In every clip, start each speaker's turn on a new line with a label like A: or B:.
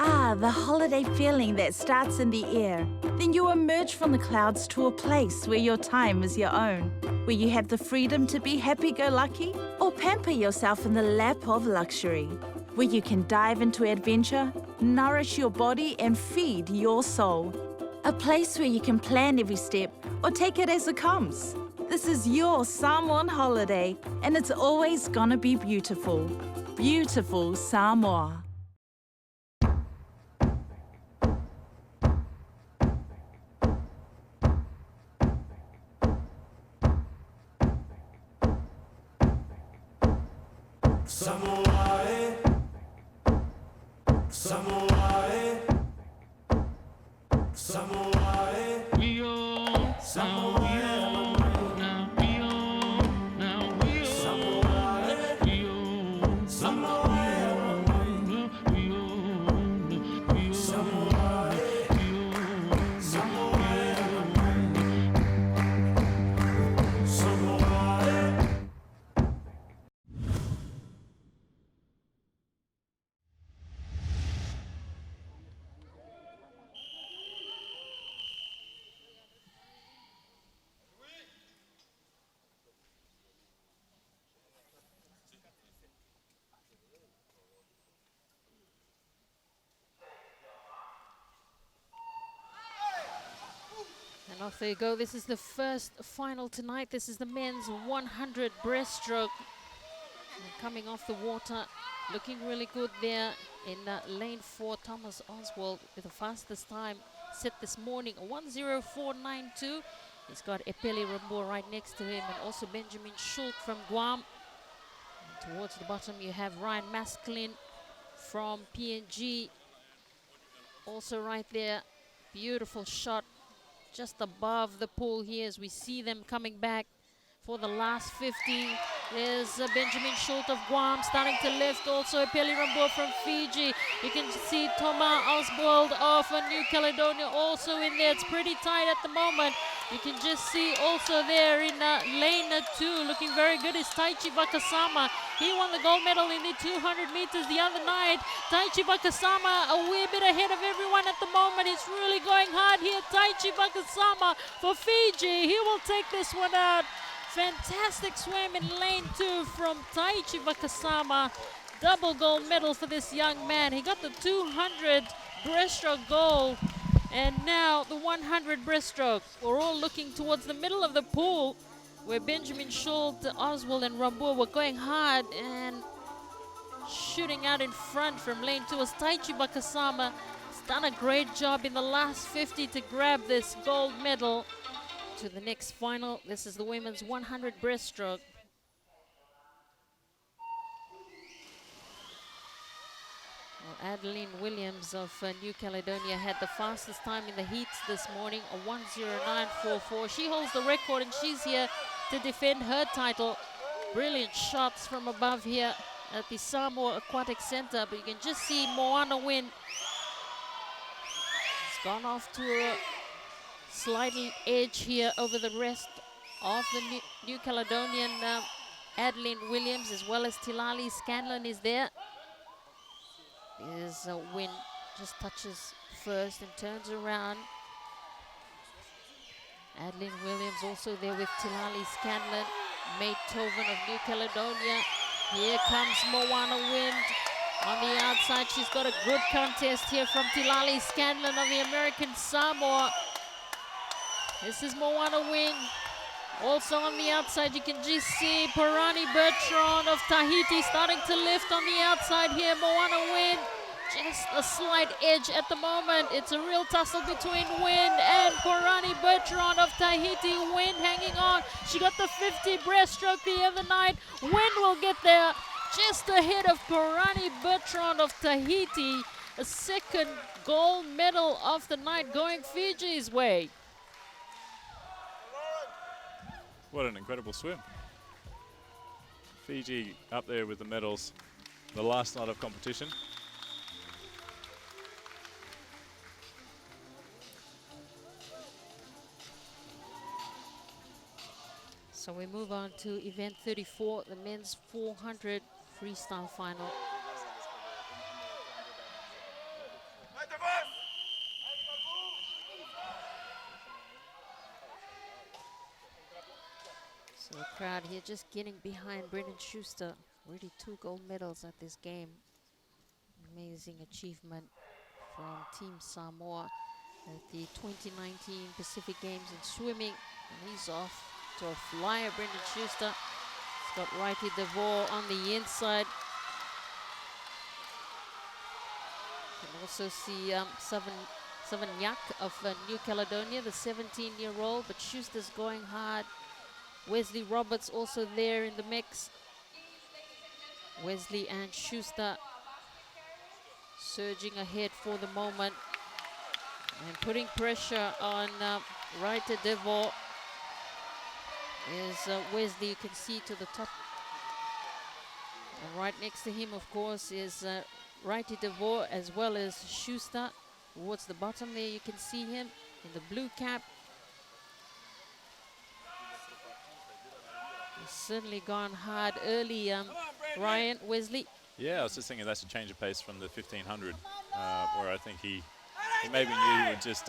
A: Ah, the holiday feeling that starts in the air. Then you emerge from the clouds to a place where your time is your own, where you have the freedom to be happy-go-lucky or pamper yourself in the lap of luxury, where you can dive into adventure, nourish your body and feed your soul. A place where you can plan every step or take it as it comes. This is your Samoan holiday, and it's always gonna be beautiful. Beautiful Samoa.
B: Samoa, Samoa, Samoa, we all Samoa.
C: And off they go. This is the first final tonight. This is the men's 100 breaststroke. And coming off the water, looking really good there in lane 4. Thomas Oswald with the fastest time set this morning, 1:04.92. He's got Epeli Rambo right next to him, and also Benjamin Schultz from Guam. And towards the bottom, you have Ryan Masklin from PNG. Also right there, beautiful shot just above the pool here as we see them coming back for the last 50. There's Benjamin Schultz of Guam starting to lift. Also Epeli Rambo from Fiji. You can see Thomas Oswald of New Caledonia also in there. It's pretty tight at the moment. You can just see also there in lane 2, looking very good, is Taichi Wakasama. He won the gold medal in the 200 meters the other night. Taichi Wakasama a wee bit ahead of everyone at the moment. He's really going hard here. Taichi Wakasama for Fiji. He will take this one out. Fantastic swim in lane 2 from Taichi Wakasama. Double gold medal for this young man. He got the 200 breaststroke gold. And now the 100 breaststroke. We're all looking towards the middle of the pool where Benjamin Schultz, Oswald and Rambo were going hard, and shooting out in front from lane 2 was Taichi Wakasama. He's done a great job in the last 50 to grab this gold medal. To the next final, this is the women's 100 breaststroke. Well, Adeline Williams of New Caledonia had the fastest time in the heats this morning, a 1:09.44. She holds the record and she's here to defend her title. Brilliant shots from above here at the Samoa Aquatic Center, but you can just see Moana win. It's gone off to a slightly edge here over the rest of the New Caledonian. Adeline Williams as well as Tilali Scanlon is there. There's a win, just touches first and turns around. Adeline Williams also there with Tilali Scanlon. May Toven of New Caledonia. Here comes Moana Wind on the outside. She's got a good contest here from Tilali Scanlon of the American Samoa. This is Moana Wind. Also on the outside, you can just see Parani Bertrand of Tahiti starting to lift on the outside here. Moana Wind, just a slight edge at the moment. It's a real tussle between Wind and Parani Bertrand of Tahiti. Wind hanging on. She got the 50 breaststroke the other night. Wind will get there just ahead of Parani Bertrand of Tahiti. A second gold medal of the night going Fiji's way.
D: What an incredible swim. Fiji up there with the medals the last night of competition.
C: So we move on to event 34, the men's 400 freestyle final. So the crowd here just getting behind Brendan Schuster. Already 2 gold medals at this game. Amazing achievement from Team Samoa at the 2019 Pacific Games in swimming. And he's off to a flyer, Brendan Schuster. He's got Righty DeVore on the inside. You can also see Savanyak of New Caledonia, the 17-year-old, but Schuster's going hard. Wesley Roberts also there in the mix. Wesley and Schuster surging ahead for the moment and putting pressure on Reiter DeVore. Is Wesley, you can see to the top. And right next to him, of course, is Reiter DeVore as well as Schuster. Towards the bottom there, you can see him in the blue cap. He's certainly gone hard early, Ryan, Wesley.
D: Yeah, I was just thinking that's a change of pace from the 1500, where I think he maybe knew he would just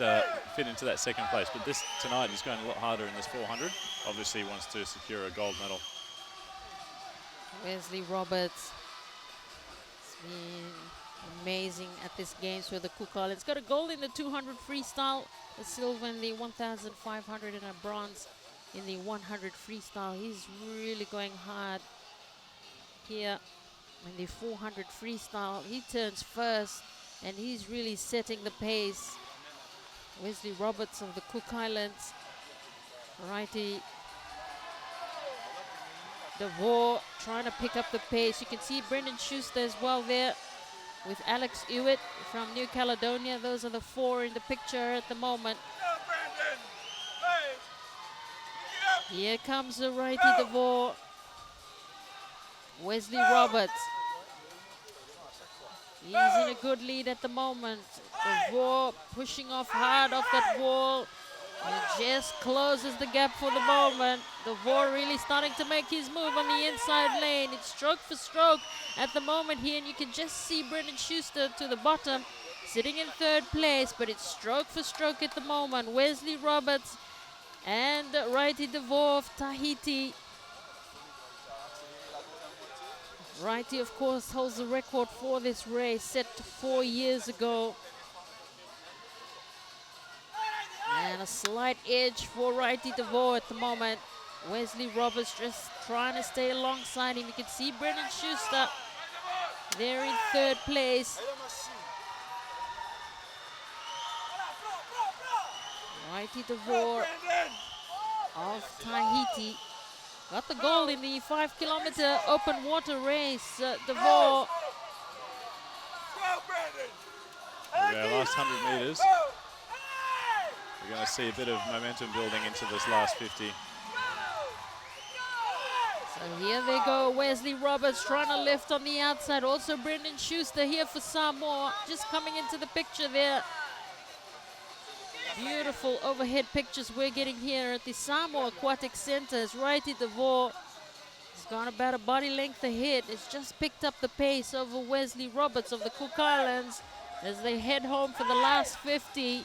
D: fit into that second place. But this tonight, he's going a lot harder in this 400. Obviously, he wants to secure a gold medal.
C: Wesley Roberts has been amazing at this games for the Cook Islands. Got a gold in the 200 freestyle, a silver in the 1,500, and a bronze in the 100 freestyle. He's really going hard here in the 400 freestyle. He turns first and he's really setting the pace. Wesley Roberts of the Cook Islands. Righty DeVore trying to pick up the pace. You can see Brendan Schuster as well there with Alex Ewitt from New Caledonia. Those are the 4 in the picture at the moment. Here comes the Righty DeVore. Wesley Roberts. He's in a good lead at the moment. DeVore pushing off hard off that wall. And just closes the gap for the moment. DeVore really starting to make his move on the inside lane. It's stroke for stroke at the moment here. And you can just see Brendan Schuster to the bottom, sitting in 3rd place. But it's stroke for stroke at the moment. Wesley Roberts and Righty DeVore of Tahiti. Righty, of course, holds the record for this race, set 4 years ago. And a slight edge for Righty DeVore at the moment. Wesley Roberts just trying to stay alongside him. You can see Brendan Schuster there in 3rd place. Righty DeVore of Tahiti got the gold in the 5-kilometer open water race. DeVore.
D: Yeah, last 100 meters. We're going to see a bit of momentum building into this last 50.
C: So here they go, Wesley Roberts trying to lift on the outside. Also Brendan Schuster here for Samoa, just coming into the picture there. Beautiful overhead pictures we're getting here at the Samoa Aquatic Center as Righty DeVore has gone about a body length ahead. It's just picked up the pace over Wesley Roberts of the Cook Islands as they head home for the last 50.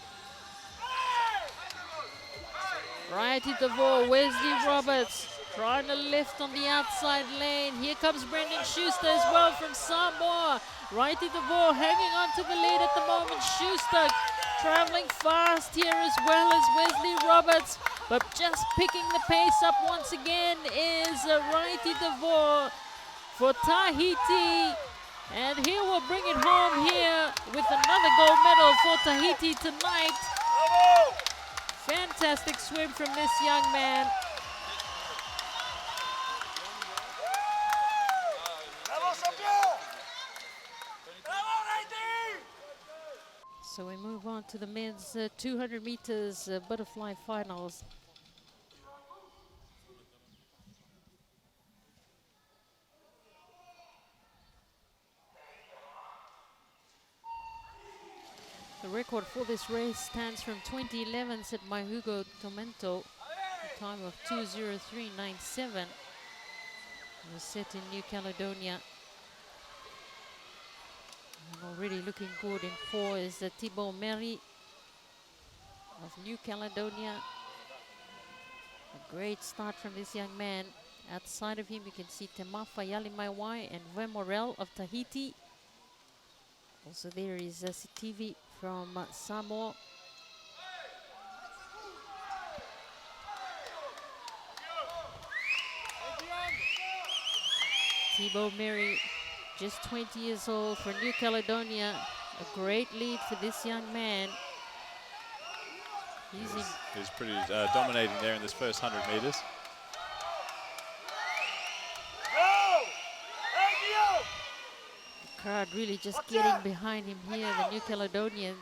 C: Righty DeVore, Wesley Roberts trying to lift on the outside lane. Here comes Brendan Schuster as well from Samoa. Righty DeVore hanging on to the lead at the moment. Schuster traveling fast here as well as Wesley Roberts, but just picking the pace up once again is Righty DeVore for Tahiti. And he will bring it home here with another gold medal for Tahiti tonight. Fantastic swim from this young man. So we move on to the men's 200 meters butterfly finals. The record for this race stands from 2011, set by Hugo Tomento, a time of 2:03.97. It was set in New Caledonia. And already looking good in 4 is Thibaut Meri of New Caledonia. A great start from this young man. Outside of him, you can see Temafa Yalimaiwai and Vemorel of Tahiti. Also there is Sitivi from Samoa. Thibaut Meri, just 20 years old for New Caledonia. A great lead for this young man.
D: He's pretty dominating there in this first 100 meters.
C: The crowd really just getting behind him here, the New Caledonians.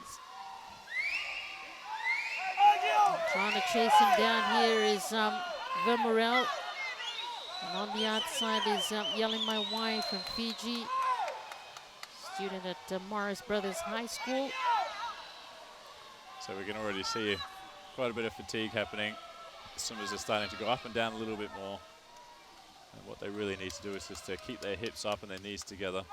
C: Trying to chase him down here is Vermorel. And on the outside is Yalimaiwai from Fiji, student at Morris Brothers High School.
D: So we can already see quite a bit of fatigue happening. The swimmers are starting to go up and down a little bit more. And what they really need to do is just to keep their hips up and their knees together.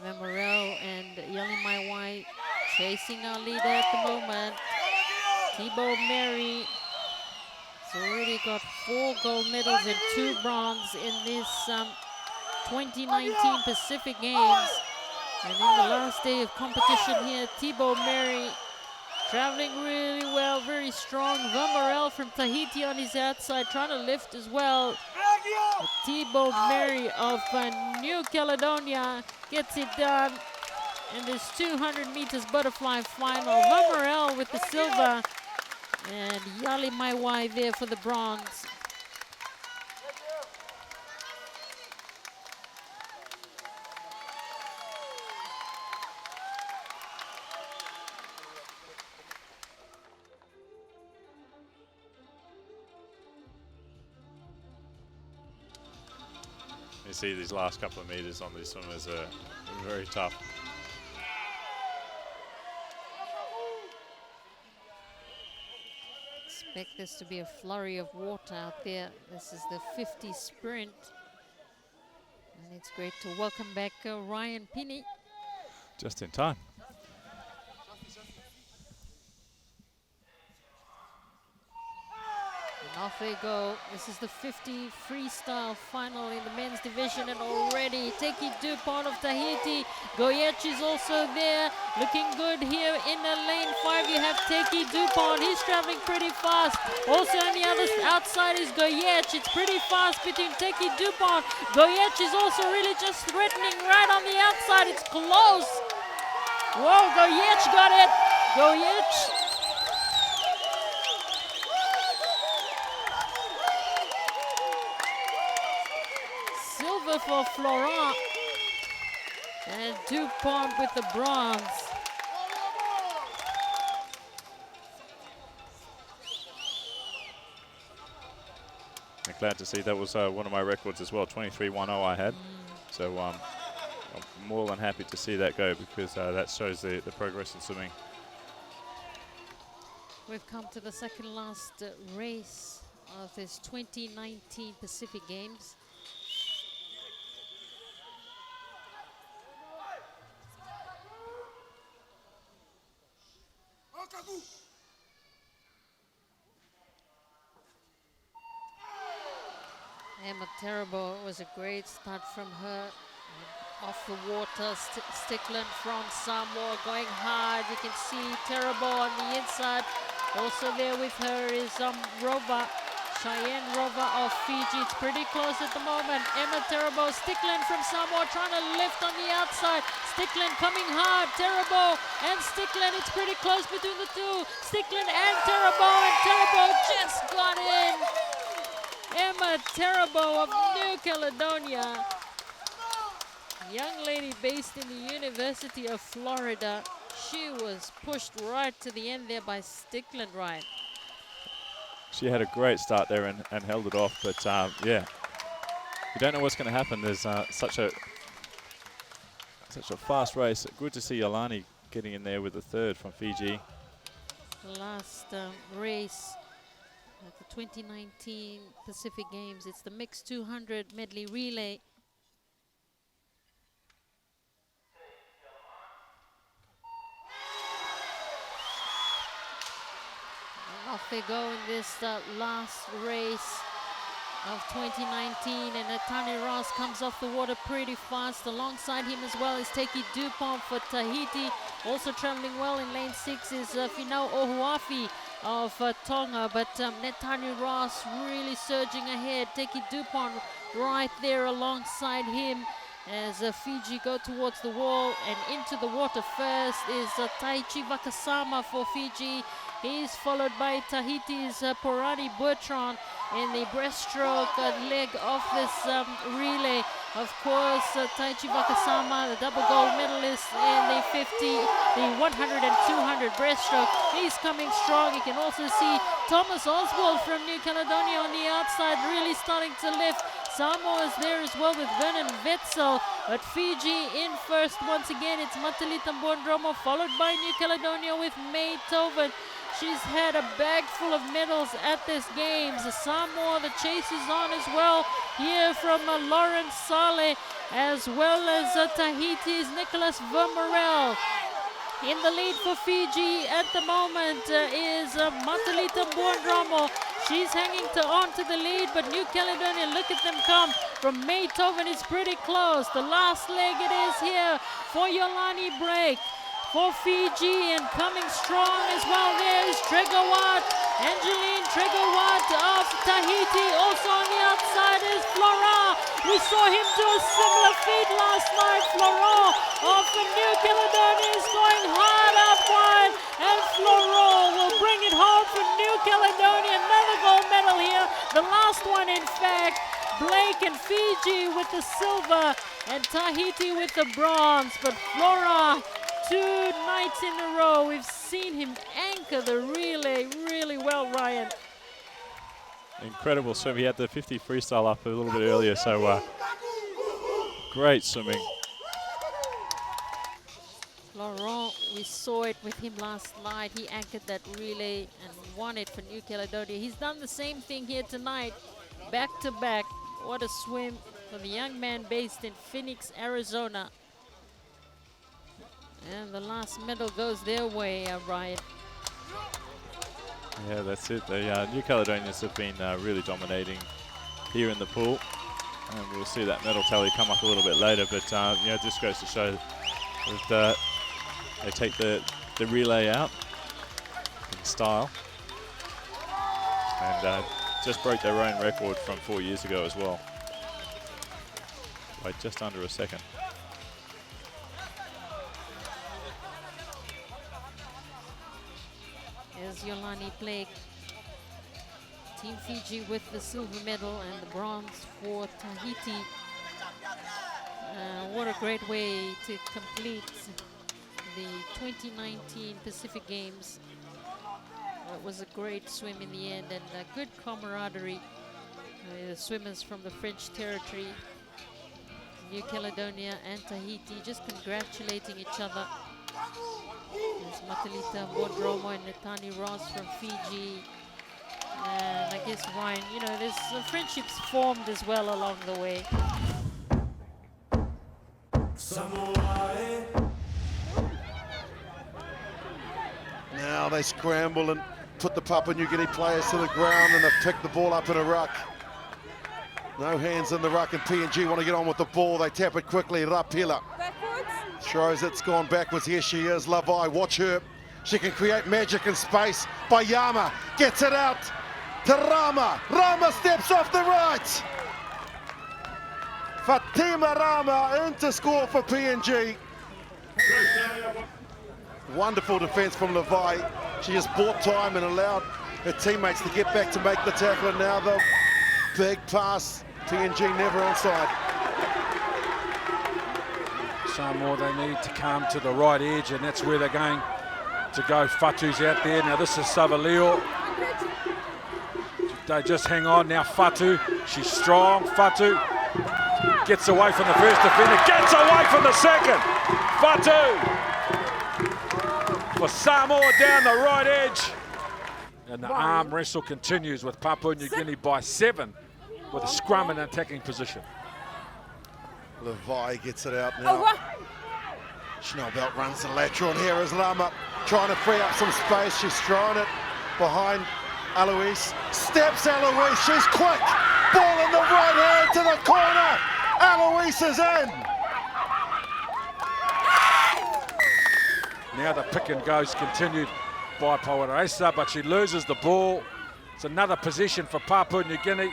C: Memorel and Yalimaiwai chasing our leader at the moment. Thibaut Meri has already got 4 gold medals and 2 bronze in this 2019 Pacific Games. And in the last day of competition here, Thibaut Meri traveling really well, very strong. Vemorel from Tahiti on his outside, trying to lift as well. But Thibaut Meri of New Caledonia gets it done in this 200 meters butterfly final. Vemorel with the silver and Yalimaiwai there for the bronze.
D: You see these last couple of meters on these swimmers are very tough.
C: Expect this to be a flurry of water out there. This is the 50 sprint. And it's great to welcome back Ryan Pinney.
D: Just in time.
C: And off they go. This is the 50 freestyle final in the men's division, and already Teki Dupont of Tahiti. Goyech is also there, looking good here in the lane 5. You have Teki Dupont. He's traveling pretty fast. Also on the other outside is Goyech. It's pretty fast between Teki Dupont. Goyech is also really just threatening right on the outside. It's close. Whoa, Goyech got it. Goyech. Silver for Florent. And Dupont with the bronze.
D: I'm glad to see that was one of my records as well, 23.10 I had. So I'm more than happy to see that go, because that shows the progress in swimming.
C: We've come to the second last race of this 2019 Pacific Games. Emma Terrible, was a great start from her. Off the water, Stickland from Samoa going hard. You can see Terrible on the inside. Also there with her is Rova, Cheyenne Rova of Fiji. It's pretty close at the moment. Emma Terrible, Stickland from Samoa trying to lift on the outside. Stickland coming hard. Terrible and Stickland. It's pretty close between the two. Stickland and Terrible just got in. Emma Terrible of New Caledonia. Young lady based in the University of Florida. She was pushed right to the end there by Stickland, right?
D: She had a great start there and held it off, but yeah, you don't know what's going to happen. There's such a fast race. Good to see Yolani getting in there with the third from Fiji.
C: Last race at the 2019 Pacific Games. It's the mixed 200 medley relay. And off they go in this last race of 2019, and Tani Ross comes off the water pretty fast. Alongside him as well is Teki Dupont for Tahiti. Also traveling well in lane 6 is Finau Ohuafi of Tonga, but Netani Ross really surging ahead. Teki Dupont right there alongside him as Fiji go towards the wall, and into the water first is Taichi Vakasama for Fiji. He's followed by Tahiti's Porani Bertrand in the breaststroke leg of this relay. Of course, Taichi Vakasama, the double gold medalist in the 50, the 100 and 200 breaststroke. He's coming strong. You can also see Thomas Oswald from New Caledonia on the outside, really starting to lift. Samoa is there as well with Vernon Wetzel, but Fiji in first once again. It's Matalita Mbondromo, followed by New Caledonia with May Toven. She's had a bag full of medals at this games. Samoa, the chase is on as well here from Lawrence Saleh, as well as Tahiti's Nicholas Vermerel. In the lead for Fiji at the moment is Matalita Mbondromo. She's hanging on to the lead, but New Caledonia, look at them come from May Toven. It's pretty close. The last leg it is here for Yolani Break for Fiji, and coming strong as well. There's Tregowat, Angeline Tregowat of Tahiti. Also on the outside is Florent. We saw him do a similar feat last night. Florent of the New Caledonia is going hard up wide, and Florent will bring it home for New Caledonia. Another gold medal here. The last one, in fact. Blake and Fiji with the silver, and Tahiti with the bronze. But Florent, 2 nights in a row, we've seen him anchor the relay really well, Ryan.
D: Incredible swim. He had the 50 freestyle up a little bit earlier, so great swimming.
C: Laurent, we saw it with him last night. He anchored that relay and won it for New Caledonia. He's done the same thing here tonight, back to back. What a swim for the young man based in Phoenix, Arizona. And the last medal goes their way, Ryan.
D: Yeah, that's it. The New Caledonians have been really dominating here in the pool. And we'll see that medal tally come up a little bit later. But, you know, it just goes to show that they take the relay out in style. And just broke their own record from 4 years ago as well, by just under a second.
C: There's Yolani Blake. Team Fiji with the silver medal and the bronze for Tahiti. What a great way to complete the 2019 Pacific Games. It was a great swim in the end, and good camaraderie. The swimmers from the French territory, New Caledonia and Tahiti, just congratulating each other. There's Matalita Mbondromo and Netani Ross from Fiji. And I guess, Ryan, you know, there's friendships formed as well along the way.
B: Samoa.
E: Now they scramble and put the Papua New Guinea players to the ground, and they've picked the ball up in a ruck. No hands in the ruck, and PNG want to get on with the ball. They tap it quickly. Rapila throws, it's gone backwards. Here she is, Lavai, watch her. She can create magic in space. Bayama gets it out to Rama. Rama steps off the right. Fatima Rama in to score for PNG. Wonderful defense from Levi. She just bought time and allowed her teammates to get back to make the tackle. And now the big pass. PNG never onside.
F: Samoa, they need to come to the right edge, and that's where they're going to go. Fatu's out there. Now this is Savaleo. They just hang on now. Fatu, she's strong. Fatu gets away from the first defender, gets away from the second. Fatu for Samoa down the right edge. And the arm wrestle continues with Papua New Guinea by 7 with a scrum and attacking position.
E: Levi gets it out now. Schnellbelt runs the lateral, and here is Lama trying to free up some space. She's throwing it behind Eloise. Steps Eloise, she's quick. Ball in the right hand to the corner. Eloise is in.
F: Now the pick and goes continued by Pawaresa, but she loses the ball. It's another possession for Papua New Guinea.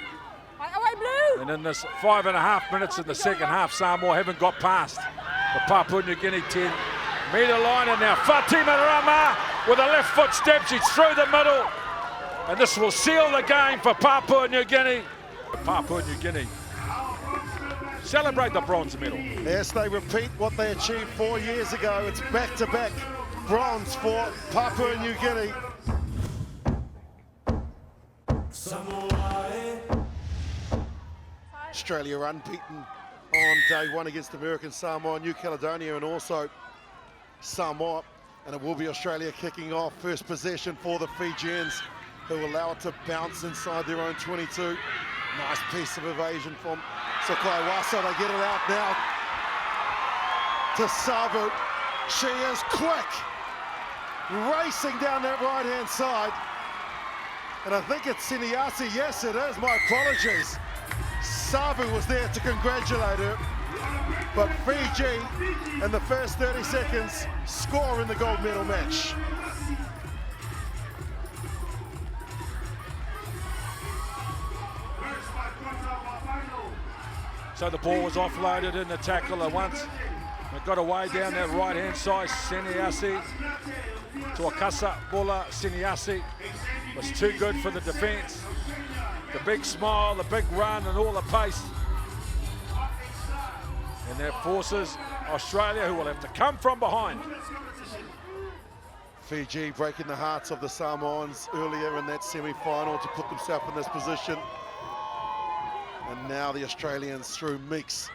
F: And in this 5.5 minutes in the second half, Samoa haven't got past the Papua New Guinea 10-metre line. And now Fatima Rama with a left foot step. She's through the middle. And this will seal the game for Papua New Guinea. Papua New Guinea celebrate the bronze medal.
E: Yes, they repeat what they achieved 4 years ago. It's back-to-back bronze for Papua New Guinea.
B: Samoa.
E: Australia unbeaten on day 1 against American Samoa, New Caledonia, and also Samoa. And it will be Australia kicking off first possession for the Fijians, who allow it to bounce inside their own 22. Nice piece of evasion from Sakai Wasa. They get it out now to Savu. She is quick, racing down that right-hand side. And I think it's Siniasi. Yes, it is. My apologies. Savu was there to congratulate her. But Fiji, in the first 30 seconds, score in the gold medal match.
F: So the ball was offloaded in the tackle at once. It got away down that right-hand side. Siniasi to Akasa. Bola Siniasi was too good for the defence. The big smile, the big run, and all the pace. And that forces Australia, who will have to come from behind.
E: Fiji breaking the hearts of the Samoans earlier in that semi-final to put themselves in this position. And now the Australians through Meeks.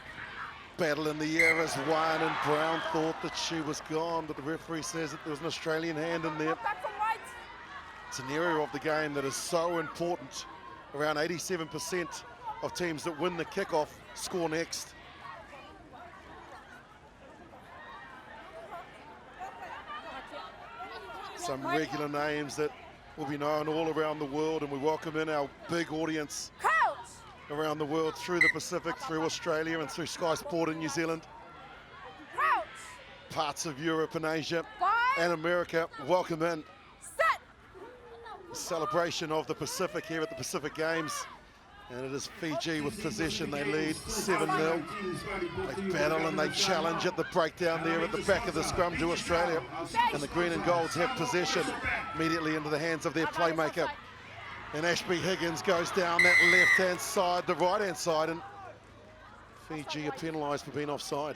E: Battle in the air as Wyan and Brown thought that she was gone, but the referee says that there was an Australian hand in there. It's an area of the game that is so important. Around 87% of teams that win the kickoff score next. Some regular names that will be known all around the world, and we welcome in our big audience around the world through the Pacific, through Australia and through Sky Sport in New Zealand. Parts of Europe and Asia and America, welcome in. Celebration of the Pacific here at the Pacific Games, and it is Fiji with possession. They lead 7-0. They battle and they challenge at the breakdown there at the back of the scrum to Australia, and the green and golds have possession immediately into the hands of their playmaker. And Ashby Higgins goes down that left-hand side, the right-hand side, and Fiji are penalised for being offside.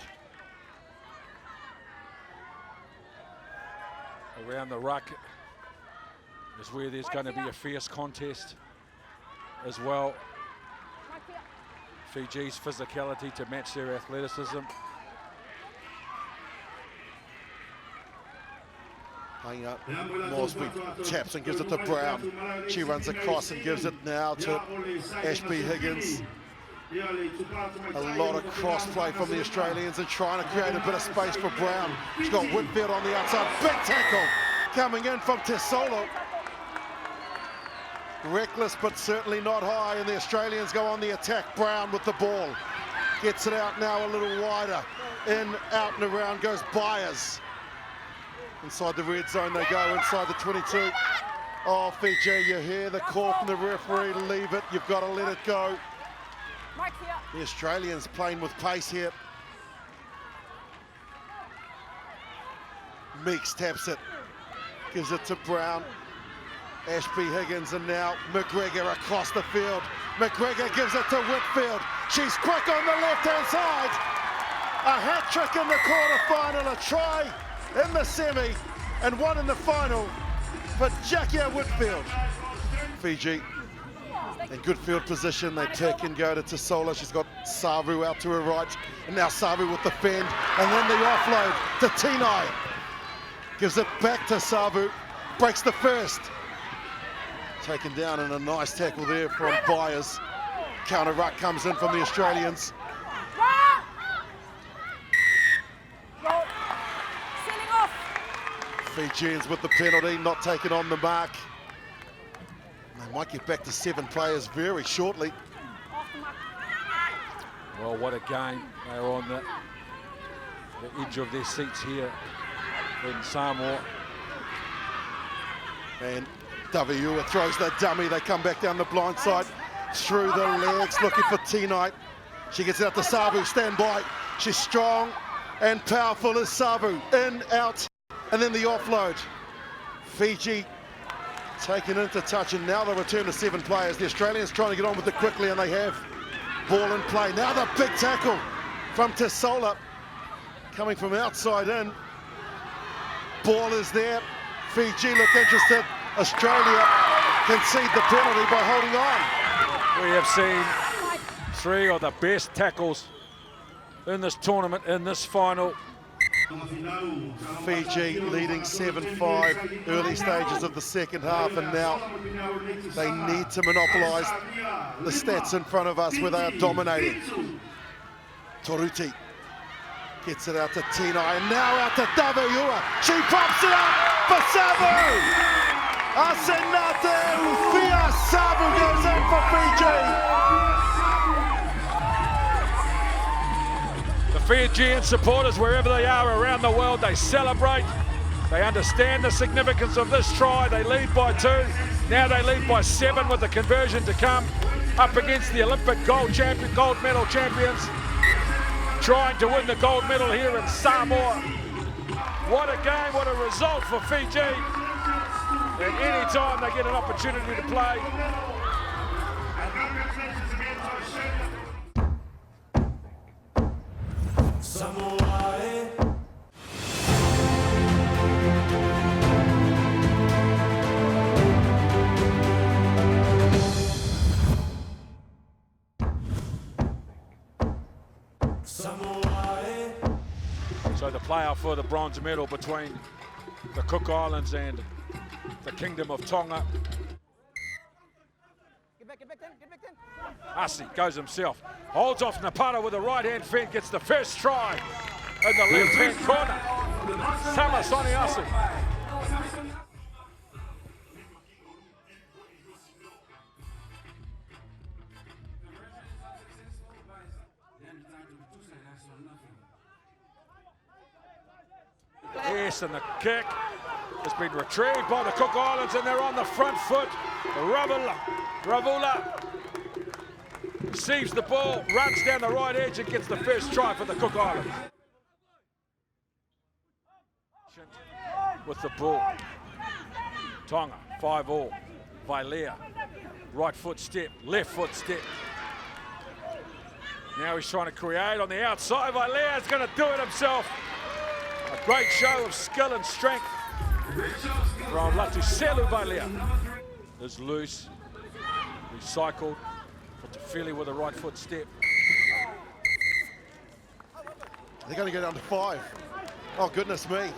F: Around the ruck is where there's going to be a fierce contest as well. Fiji's physicality to match their athleticism.
E: Hanging up, Mosby taps and gives it to Brown. She runs across and gives it now to Ashby Higgins. A lot of cross play from the Australians and trying to create a bit of space for Brown. She's got Whitfield on the outside. Big tackle coming in from Tesolo. Reckless, but certainly not high, and the Australians go on the attack. Brown with the ball. Gets it out now a little wider. In, out and around goes Byers. Inside the red zone they go, inside the 22. Oh, Fiji, you hear the call from the referee, leave it, you've got to let it go. The Australians playing with pace here. Meeks taps it, gives it to Brown. Ashby Higgins, and now McGregor across the field. McGregor gives it to Whitfield. She's quick on the left-hand side. A hat trick in the quarterfinal, a try in the semi, and one in the final for Jackia Whitfield. Fiji in good field position. They pick and go to Tesolo. She's got Savu out to her right, and now Savu with the fend, and then the offload to Tinai. Gives it back to Savu, breaks the first. Taken down in a nice tackle there from Byers. Counter ruck comes in from the Australians. Fijians with the penalty, not taking on the mark. They might get back to 7 players very shortly.
F: Well, what a game. They're on the edge of their seats here in Samoa.
E: And Daviua throws that dummy. They come back down the blind side, through the legs, looking for T-Night. She gets out to Savu, stand by. She's strong and powerful as Savu. In, out, and then the offload. Fiji taken into touch, and now they'll return to 7 players. The Australians trying to get on with it quickly, and they have. Ball in play. Now the big tackle from Tasola, coming from outside in. Ball is there. Fiji look interested. Australia concede the penalty by holding on.
F: We have seen 3 of the best tackles in this tournament, in this final.
E: Fiji leading 7-5, early stages of the second half, and now they need to monopolise the stats in front of us where they are dominating. Toruti gets it out to Tina, and now out to Daviua. She pops it up for Savu! Asenate Ufia Savu goes in for Fiji.
F: The Fijian supporters, wherever they are around the world, they celebrate. They understand the significance of this try. They lead by 2. Now they lead by 7 with the conversion to come. Up against the Olympic gold medal champions, trying to win the gold medal here in Samoa. What a game, what a result for Fiji. And any time they get an opportunity to play,
B: Samoa.
F: so the playoff for the bronze medal between the Cook Islands and the Kingdom of Tonga. Asi goes himself, holds off Napata with a right-hand fend, gets the first try in the left-hand corner. Samasoni Asi. Yes, and the kick has been retrieved by the Cook Islands, and they're on the front foot. Ravula receives the ball, runs down the right edge and gets the first try for the Cook Islands. With the ball, Tonga, 5-all, Vailea, right foot step, left foot step. Now he's trying to create on the outside. Vailea is going to do it himself. A great show of skill and strength from Latuselu Vailea. Is loose, recycled, for Tefili with a right foot step.
E: They're going to go down to 5. Oh, goodness me.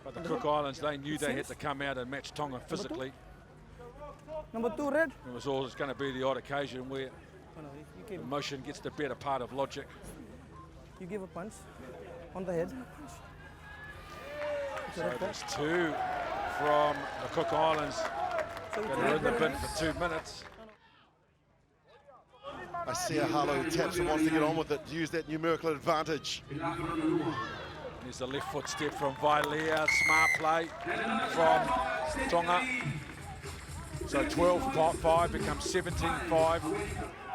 F: But the Cook Islands, they knew they had to come out and match Tonga physically.
G: Number 2, red.
F: It was always going to be the odd occasion where emotion gets the better part of logic.
G: You give a punch on the head.
F: So there's 2 from the Cook Islands that are in the bin for 2 minutes.
E: I see a Halu taps and wants to get on with it, use that numerical advantage.
F: There's the left foot step from Vailea, smart play from Tonga. So 12-5 becomes 17-5.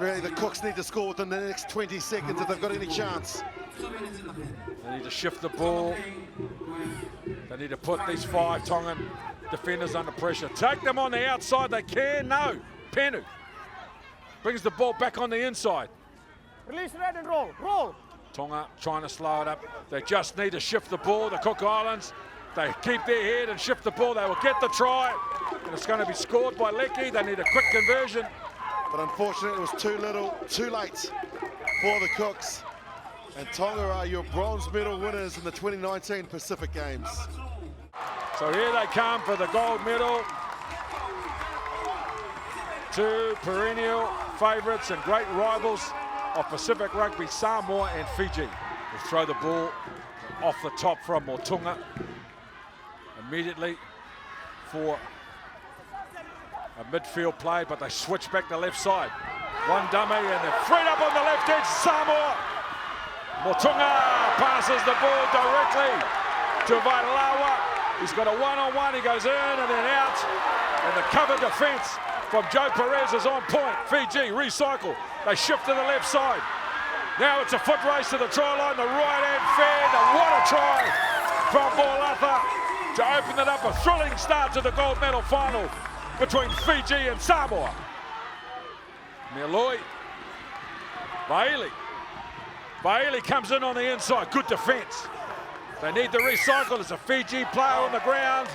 E: Really, the Cooks need to score within the next 20 seconds if they've got any chance.
F: They need to shift the ball. They need to put these 5 Tongan defenders under pressure. Take them on the outside, they can. No, Penu brings the ball back on the inside.
G: Release red and roll. Roll.
F: Tonga trying to slow it up. They just need to shift the ball. The Cook Islands, they keep their head and shift the ball. They will get the try. And it's going to be scored by Lecky. They need a quick conversion.
E: But unfortunately, it was too little, too late for the Cooks. And Tonga are your bronze medal winners in the 2019 Pacific Games.
F: So here they come for the gold medal. Two perennial favourites and great rivals of Pacific Rugby, Samoa and Fiji. Will throw the ball off the top from Motunga. Immediately for a midfield play, but they switch back to left side. One dummy and they're freed up on the left edge, Samoa. Motunga passes the ball directly to Vailawa. He's got a one-on-one, he goes in and then out. And the cover defence from Joe Perez is on point. Fiji recycle, they shift to the left side. Now it's a foot race to the try line, the right-hand fed, and what a try from Bolatha to open it up. A thrilling start to the gold medal final between Fiji and Samoa. Miloi, Bailey comes in on the inside, good defence. They need to recycle. It's a Fiji player on the ground.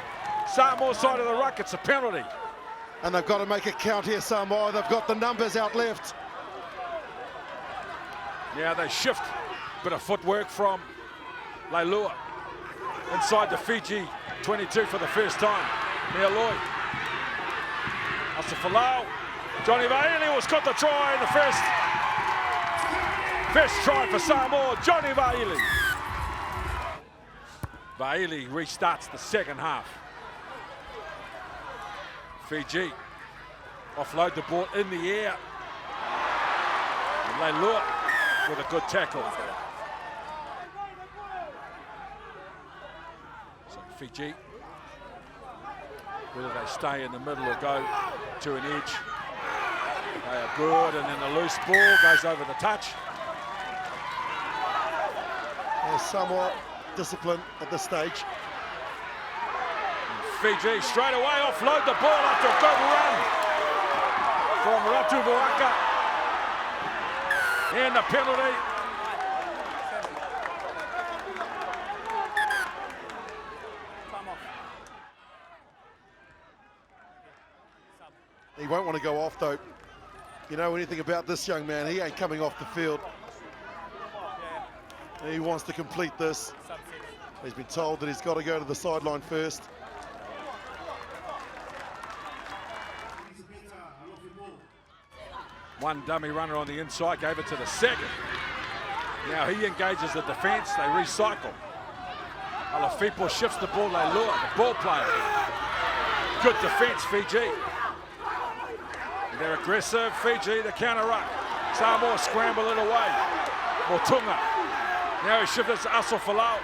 F: Samoa side of the ruck, it's a penalty.
E: And they've got to make it count here, Samoa. They've got the numbers out left.
F: Now they shift, bit of footwork from Leilua. Inside the Fiji 22 for the first time. Miloi. Asafalau. Johnny Vaili was got the try in the first try for Samoa. Johnny Vaili. Vaili restarts the second half. Fiji offload the ball in the air. And Leilua with a good tackle. So Fiji, whether they stay in the middle or go to an edge, they are good, and then the loose ball goes over the touch.
E: There's somewhat discipline at this stage.
F: Fiji straight away offload the ball after a good run from Ratu Vuaka. And the penalty.
E: He won't want to go off though. You know anything about this young man, he ain't coming off the field. He wants to complete this. He's been told that he's got to go to the sideline first.
F: One dummy runner on the inside, gave it to the second. Now he engages the defence, they recycle. Alafipo shifts the ball, they lure the ball player. Good defence, Fiji. They're aggressive, Fiji, the counter ruck. Samoa scramble it away. Motunga. Now he shifts to Asafalau.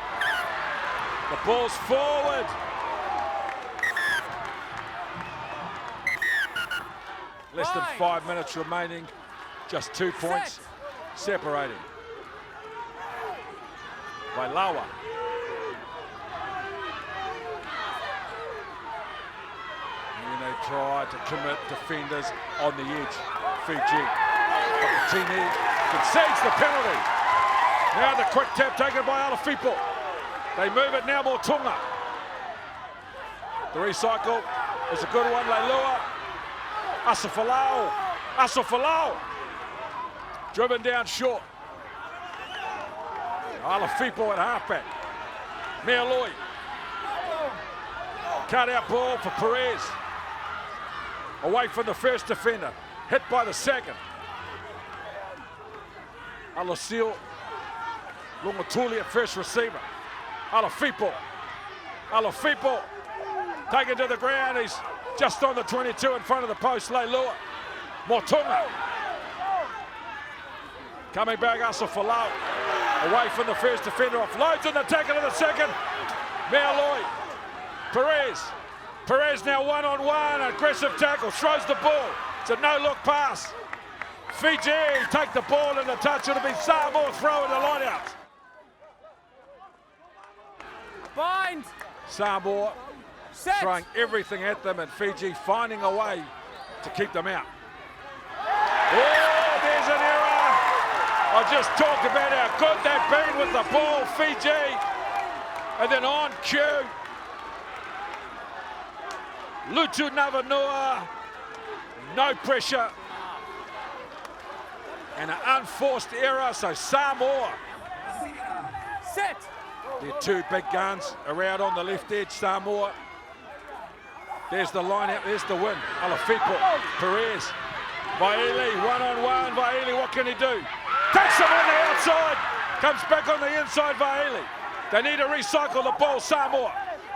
F: The ball's forward. Less than 5 minutes remaining, just 2 points separating. Wailawa. And they try to commit defenders on the edge. Fiji. Pakatini concedes the penalty. Now the quick tap taken by Alafipo. They move it now, Motunga. The recycle is a good one, Leilua. Asafalau, driven down short. Alafipo at halfback. Miloi. Cut out ball for Perez. Away from the first defender, hit by the second. Alasil Lungatuli at first receiver. Alafipo taken to the ground. He's just on the 22 in front of the post. Leilua. Motunga. Coming back, Asafalau. Away from the first defender, offloads and the tackle of the second. Miloi. Perez now one-on-one, aggressive tackle, throws the ball. It's a no-look pass. Fiji take the ball and the touch. It'll be Samoa throwing the line out.
G: Bind.
F: Samoa throwing everything at them, and Fiji finding a way to keep them out. Oh, there's an error. I just talked about how good they've been with the ball, Fiji. And then on cue, Lutu Navanua, no pressure. And an unforced error, so Samoa Their two big guns are out on the left edge, Samoa. There's the line out, there's the win. Alafipo, Perez, Vaili, one-on-one. Vaili, what can he do? Takes him on the outside, comes back on the inside, Vaili. They need to recycle the ball, Samoa.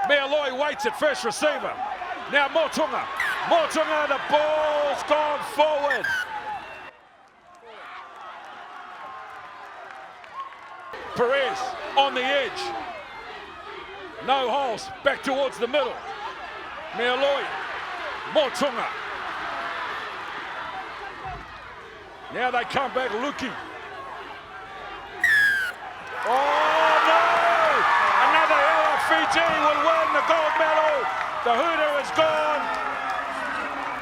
F: Mealoi waits at first receiver. Now Motunga, the ball's gone forward. Perez on the edge. No holes, back towards the middle. Mealoi, Motunga. Now they come back looking. Oh no! Another error. Fiji will win the gold medal. The hooter is gone.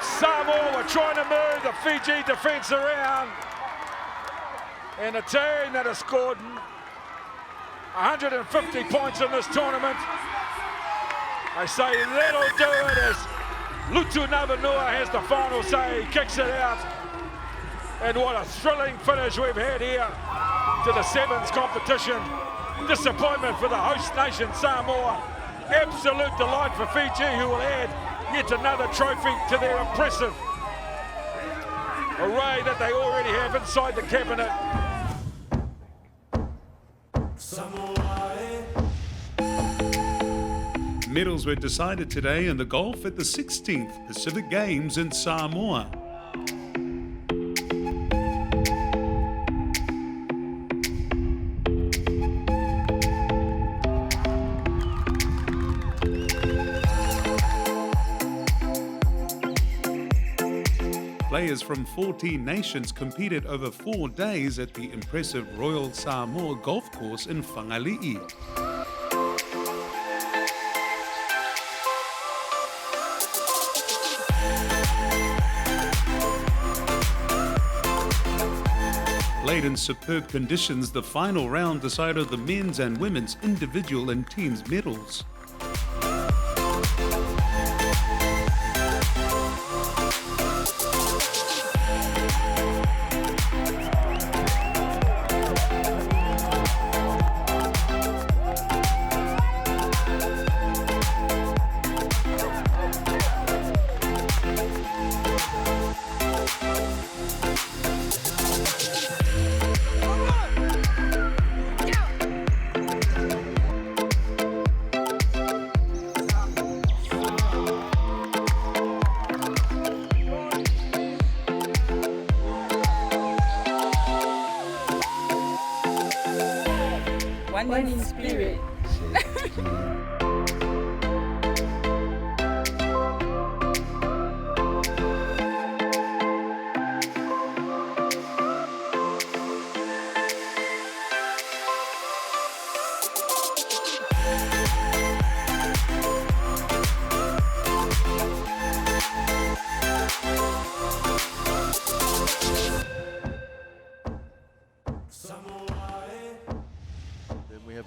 F: Samoa were trying to move the Fiji defence around. And a team that has scored 150 points in this tournament. I say that'll do it as Lutu Navanua has the final say. He kicks it out. And what a thrilling finish we've had here to the sevens competition. Disappointment for the host nation, Samoa. Absolute delight for Fiji, who will add yet another trophy to their impressive array that they already have inside the cabinet.
H: Medals were decided today in the golf at the 16th Pacific Games in Samoa. Players from 14 nations competed over 4 days at the impressive Royal Samoa Golf Course in Whangalii. Played in superb conditions, the final round decided the men's and women's individual and teams medals.
I: One in spirit.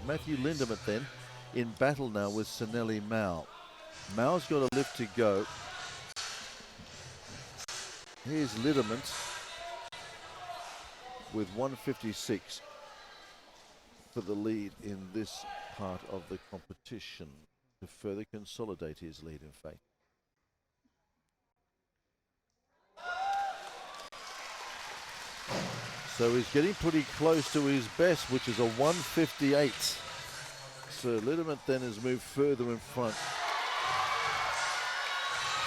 J: Matthew Lindemann then in battle now with Sinelli Mao. Mao's got a lift to go. Here's Lindemann with 156 for the lead in this part of the competition to further consolidate his lead, in fact. So he's getting pretty close to his best, which is a 158. So Lindemann then has moved further in front.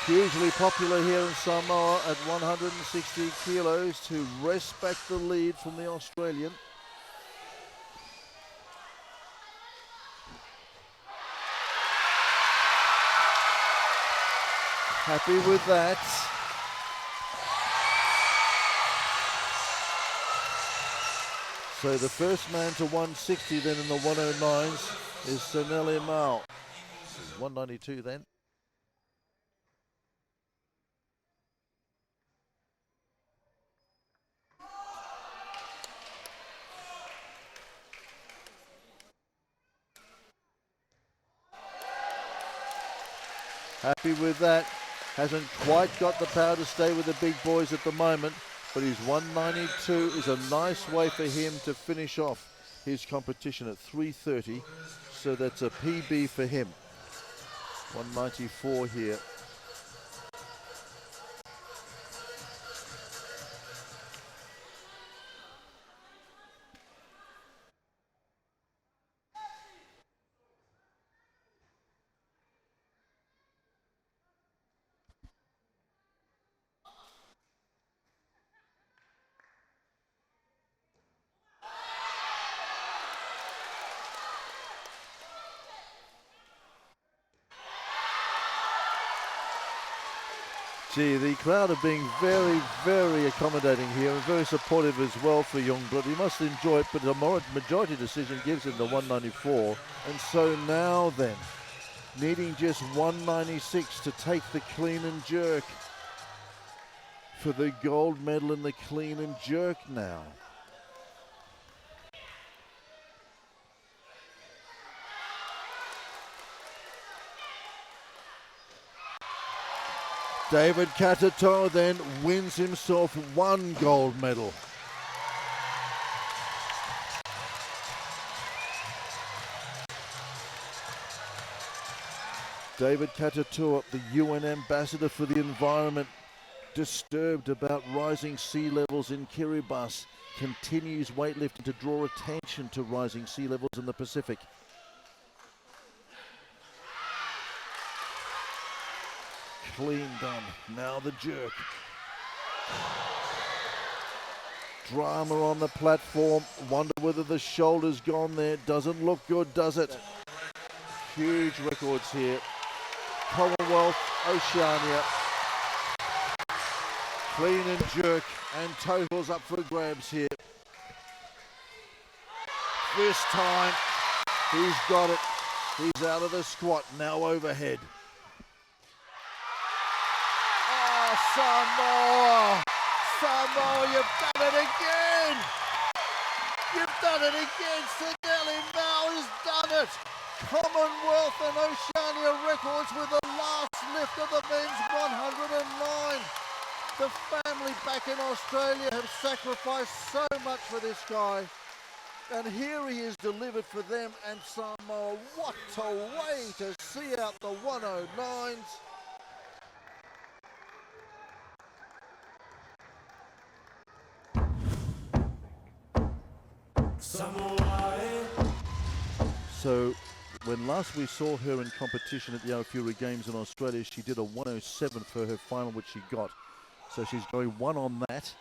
J: Hugely popular here in Samoa at 160 kilos to wrest back the lead from the Australian. Happy with that. So the first man to 160 then in the 109s is Sinelli Mao. 192 then. Happy with that. Hasn't quite got the power to stay with the big boys at the moment, but his 192 is a nice way for him to finish off his competition at 3:30, so that's a PB for him. 194 here. Gee, the crowd are being very, very accommodating here and very supportive as well for Youngblood. He must enjoy it, but the majority decision gives him the 194. And so now then, needing just 196 to take the clean and jerk for the gold medal in the clean and jerk now. David Katato then wins himself one gold medal. David Katato, the UN ambassador for the environment, disturbed about rising sea levels in Kiribati, continues weightlifting to draw attention to rising sea levels in the Pacific. Clean done. Now the jerk. Drama on the platform. Wonder whether the shoulder's gone there. Doesn't look good, does it? Huge records here. Commonwealth, Oceania. Clean and jerk, and totals up for grabs here. This time, he's got it. He's out of the squat, now overhead. Samoa! Samoa, you've done it again! You've done it again! Sinelli now has done it! Commonwealth and Oceania records with the last lift of the men's 109. The family back in Australia have sacrificed so much for this guy. And here he is delivered for them and Samoa. What a way to see out the 109s. So when last we saw her in competition at the Aotearoa Games in Australia, she did a 107 for her final, which she got. So she's going one on that.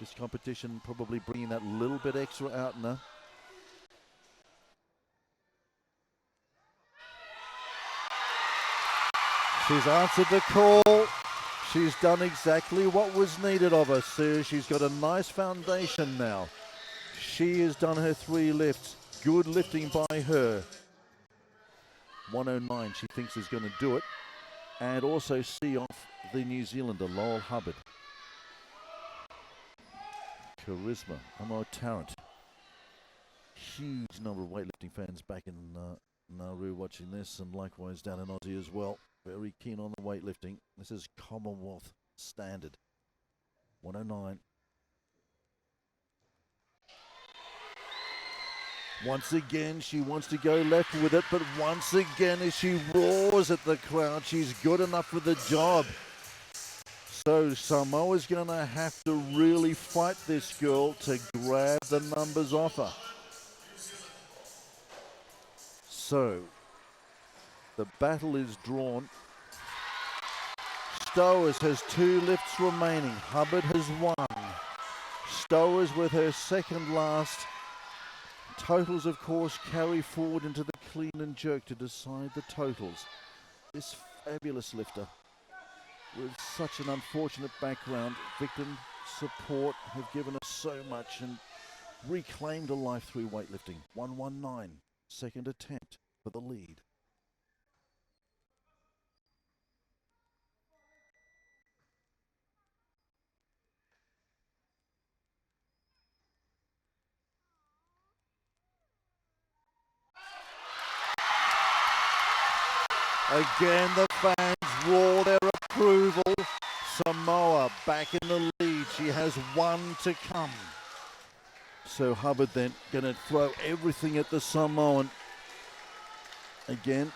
J: This competition probably bringing that little bit extra out in her. She's answered the call. She's done exactly what was needed of her, Sue. She's got a nice foundation now. She has done her 3 lifts. Good lifting by her. 109 she thinks is going to do it. And also see off the New Zealander, Laurel Hubbard. Charisma, Amo Tarrant. Huge number of weightlifting fans back in Nauru watching this, and likewise down in Aussie as well. Very keen on the weightlifting. This is Commonwealth standard. 109. Once again, she wants to go left with it, but once again, as she roars at the crowd, she's good enough for the job. So Samoa's going to have to really fight this girl to grab the numbers off her. So the battle is drawn. Stowers has 2 lifts remaining. Hubbard has 1. Stowers with her second last. Totals, of course, carry forward into the clean and jerk to decide the totals. This fabulous lifter with such an unfortunate background, victim support have given us so much and reclaimed a life through weightlifting. 119, second attempt for the lead. Again, the fans roar their approval. Samoa back in the lead. She has 1 to come. So Hubbard then going to throw everything at the Samoan. Again,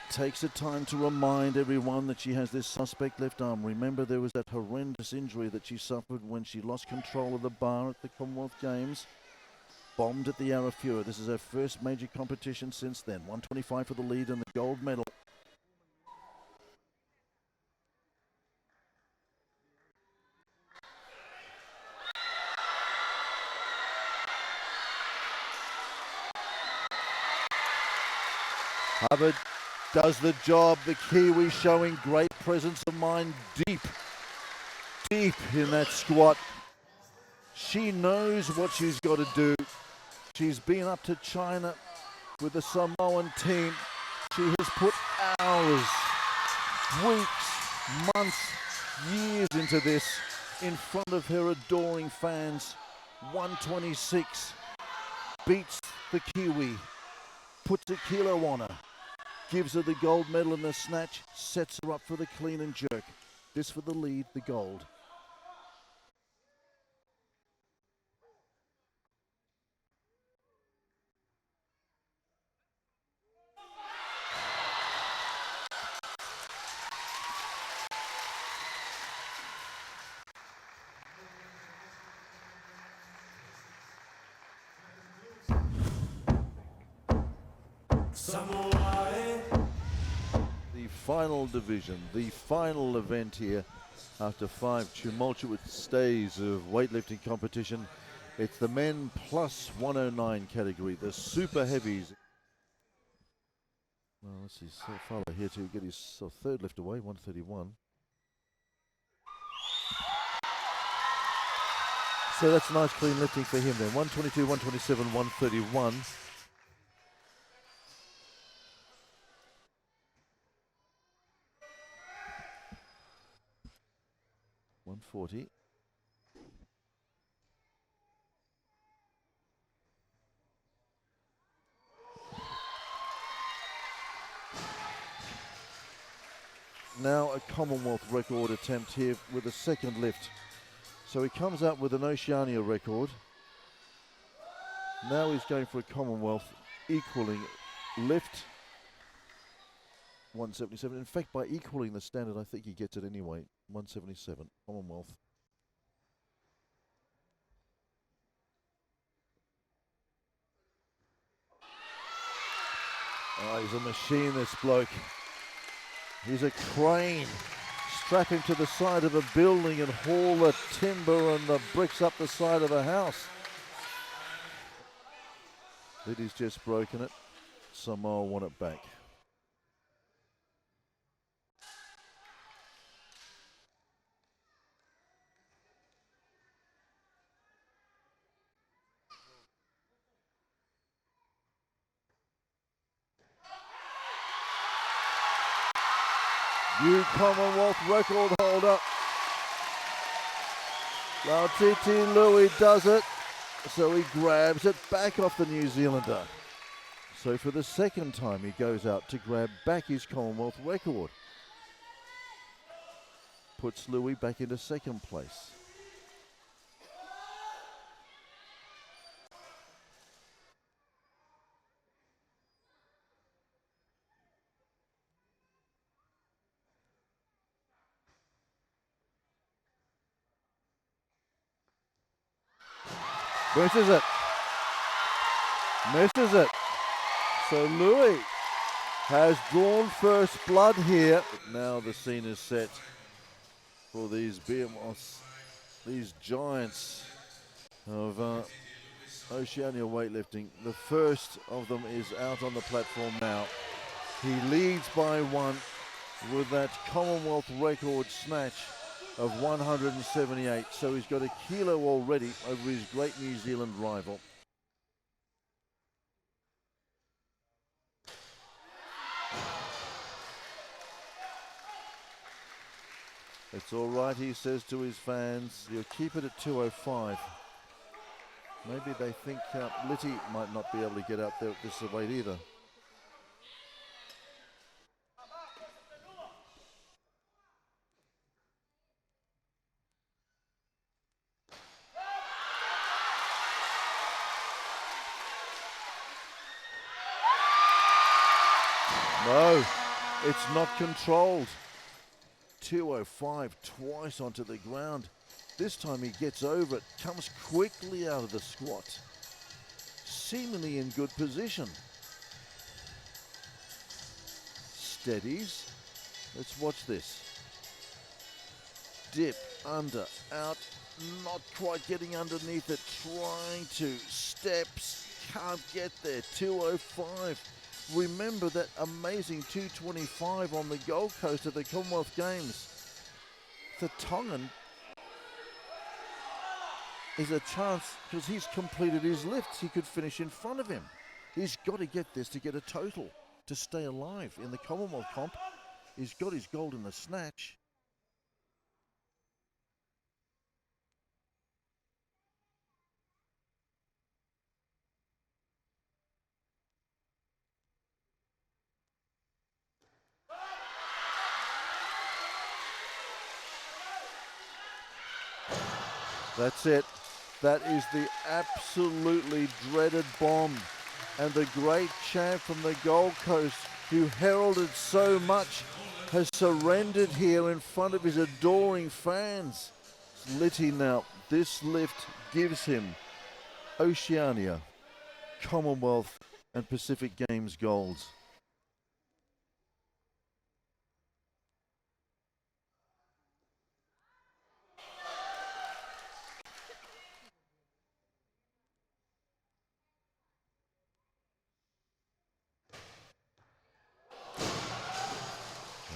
J: takes the time to remind everyone that she has this suspect left arm. Remember, there was that horrendous injury that she suffered when she lost control of the bar at the Commonwealth Games. Bombed at the Arafura. This is her first major competition since then. 125 for the lead and the gold medal. Hubbard does the job. The Kiwi showing great presence of mind deep in that squat. She knows what she's got to do. She's been up to China with the Samoan team. She has put hours, weeks, months, years into this in front of her adoring fans. 126 beats the Kiwi, puts a kilo on her, gives her the gold medal in the snatch, sets her up for the clean and jerk. This for the lead, the gold.
B: Samoa.
J: The final division, the final event here after 5 tumultuous days of weightlifting competition. It's the men plus 109 category, the super heavies. Well, let's see, Fowler here to get his third lift away, 131. So that's nice clean lifting for him then. 122, 127, 131. 140. Now a Commonwealth record attempt here with a second lift. So he comes up with an Oceania record. Now he's going for a Commonwealth equaling lift 177. In fact, by equaling the standard, I think he gets it anyway. 177, Commonwealth. Oh, he's a machine, this bloke. He's a crane. Strap him to the side of a building and haul the timber and the bricks up the side of a house. Liddy's just broken it. Samoa want it back. New Commonwealth record holder. Lautiti Louis does it, so he grabs it back off the New Zealander. So for the second time he goes out to grab back his Commonwealth record. Puts Louis back into second place. Misses it. Misses it. So Louis has drawn first blood here. Now the scene is set for these behemoths, these giants of Oceania weightlifting. The first of them is out on the platform now. He leads by one with that Commonwealth record snatch of 178. So he's got a kilo already over his great New Zealand rival. It's all right, he says to his fans. You'll keep it at 205. Maybe they think Litty might not be able to get out there at this weight either. No, it's not controlled. 205 twice onto the ground. This time he gets over it, comes quickly out of the squat. Seemingly in good position. Steadies. Let's watch this. Dip, under, out, not quite getting underneath it, trying to. Steps, can't get there. 205. Remember that amazing 225 on the Gold Coast at the Commonwealth Games. The Tongan is a chance because he's completed his lifts. He could finish in front of him. He's got to get this to get a total to stay alive in the Commonwealth comp. He's got his gold in the snatch. That's it. That is the absolutely dreaded bomb. And the great champ from the Gold Coast, who heralded so much, has surrendered here in front of his adoring fans. Litty now. This lift gives him Oceania, Commonwealth and Pacific Games golds.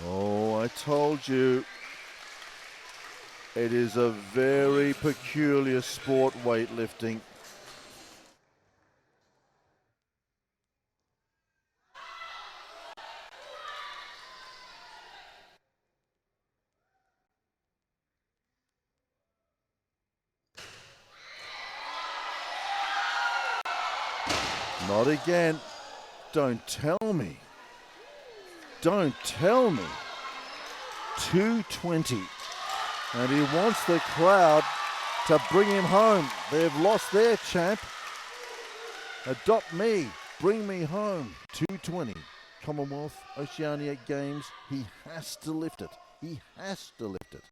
J: Oh, I told you. It is a very peculiar sport, weightlifting. Not again. Don't tell me. Don't tell me. 220. And he wants the crowd to bring him home. They've lost their champ. Adopt me. Bring me home. 220. Commonwealth, Oceania Games. He has to lift it. He has to lift it.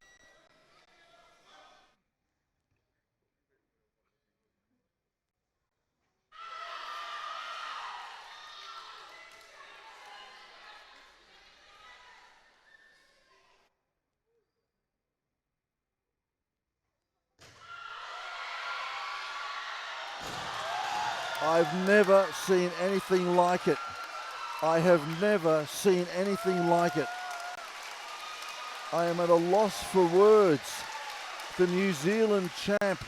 J: I've never seen anything like it. I have never seen anything like it. I am at a loss for words. The New Zealand champ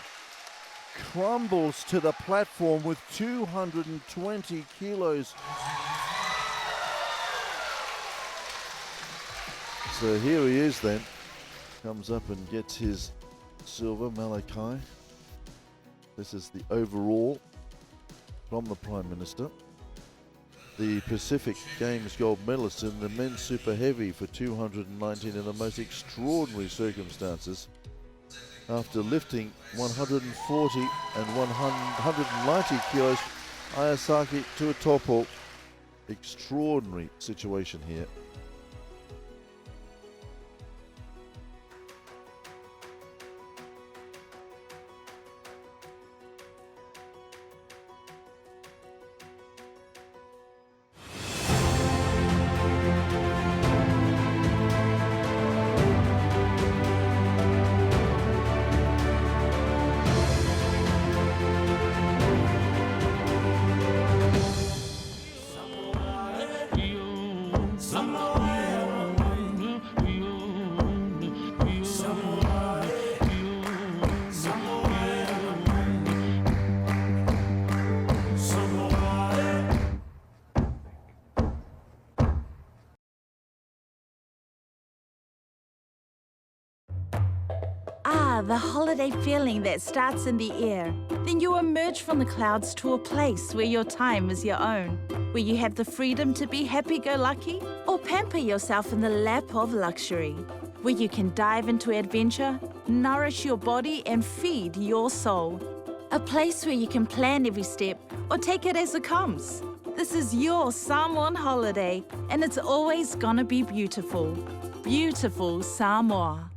J: crumbles to the platform with 220 kilos. So here he is then. Comes up and gets his silver, Malachi. This is the overall from the Prime Minister. The Pacific Games gold medalist in the men's super heavy for 219 in the most extraordinary circumstances. After lifting 140 and 190 kilos, Ayasaki to a topo. Extraordinary situation here.
A: The holiday feeling that starts in the air. Then you emerge from the clouds to a place where your time is your own, where you have the freedom to be happy-go-lucky or pamper yourself in the lap of luxury, where you can dive into adventure, nourish your body and feed your soul. A place where you can plan every step or take it as it comes. This is your Samoan holiday, and it's always gonna be beautiful. Beautiful Samoa.